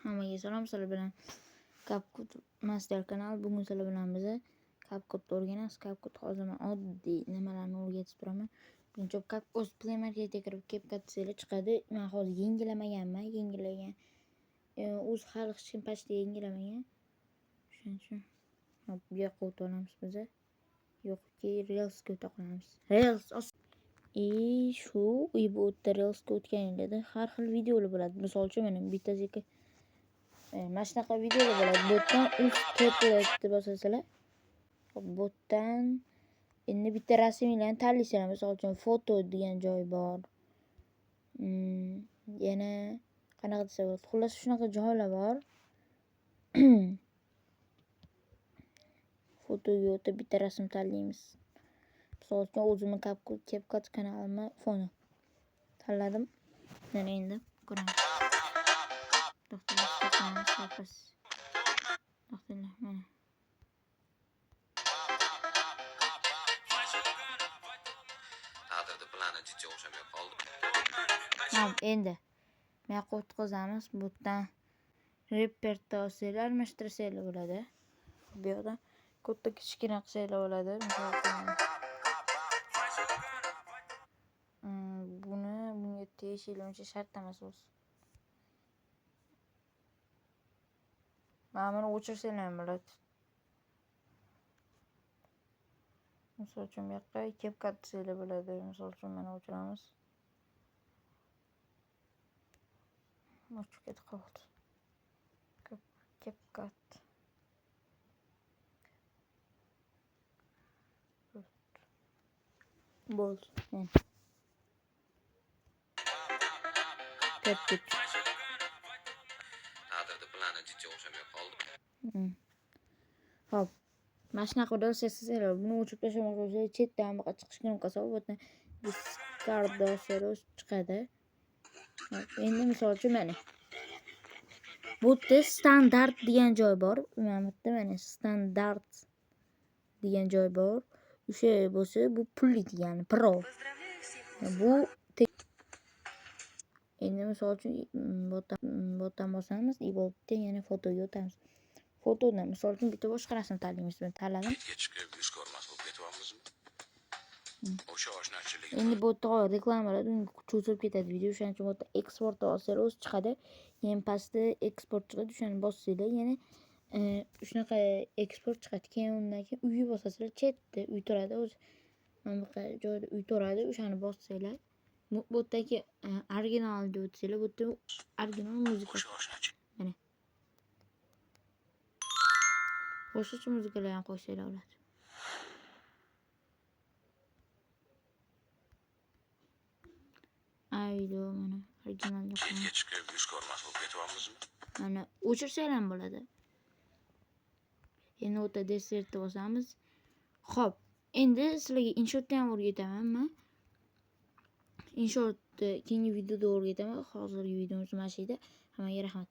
Hammaga salom, sizlar bilan CapCut Master kanal. Bugun sizlar bilan biz CapCut o'rganamiz. CapCut hozir men oddiy nimalarni o'rgatib turaman. Birinchi o'z Play Marketga kirib CapCut seli chiqadi. Men hozir yengilamaganman. Yengilagan. O'z hali hech kim pastda yengilamagan. Shuning uchun bu yoqqa o'tib olamiz biz. Yo'qki, Reels'ga o'ta qolamiz. Reels shu bu o'tda Reels'ga o'tganingizda har xil videolar bo'ladi. Misol uchun mana bittasiga mana shunaqa videolar bo'ladi. Botdan deb bosasizlar. Botdan endi bitta rasminglarni tanlaysizlar. Misol uchun foto degan joy bor. Yana qanaqa desa bo'ladi. Xullas shunaqa joylar bor. Fotoga o'tib bitta rasm tanlaymiz. Misol uchun o'zimni CapCut kanalimni foni tanladim. Mana endi ko'ramiz. Mana. Endi bu yoqqa o'tkazamiz. Bu yerdan repertosiyalar almashtirsangiz bo'ladi. Bu yoqda katta kichkina qilsangiz bo'ladi. Bunga tegishli shart emas o'zi. Mana buni o'chirsanglar ham bo'ladi. Misol uchun bu yoqqa CapCut desanglar bo'ladi. Misol uchun mana o'chiramiz. O'chib ketib qoldi. CapCut. Bo'ldi. CapCut. Hop. Mana shunaqa dosyasizlar. Buni o'chirib tashlamoqchi chetdan buyoqqa chiqishga qolsa, bu yerdan discard dosyasi chiqadi. Endi misol uchun mana bu yerda standart degan joy bor. Mana bu yerda mana standart degan joy bor. O'sha bo'lsa bu pulli degani, pro. Bu endi misol uchun botdan bosamiz, ibotda yana fotoga o'tamiz. Fotodan misol uchun bitta boshqa rasm tanlaymiz. Men tanladim. Endi bu yerda reklamalar cho'zib ketadi video. Shuning uchun bu yerda eksport bossangiz o'zi chiqadi. Keyin pastda eksport chiqadi. Shuni bossanglar yana shunaqa eksport chiqadi. Keyin undan keyin uyga bosasizlar, chetda uy turadi. O'zi mana bu joyda uy turadi. O'shani bossanglar, bu yerdagi originalga o'tsanglar, bu yerda original muzika. Mana qo'shiqchi muzikalar ham qo'shsanglar bo'ladi. Video mana originalga mana o'chirsanglar ham bo'ladi. Endi o'ta desertni bosamiz. Xo'p, endi sizlarga inshootni ham o'rgataman men. Inshootni keyingi videoda o'rgataman. Hozirgi videomiz mana shu edi. Hammaga rahmat.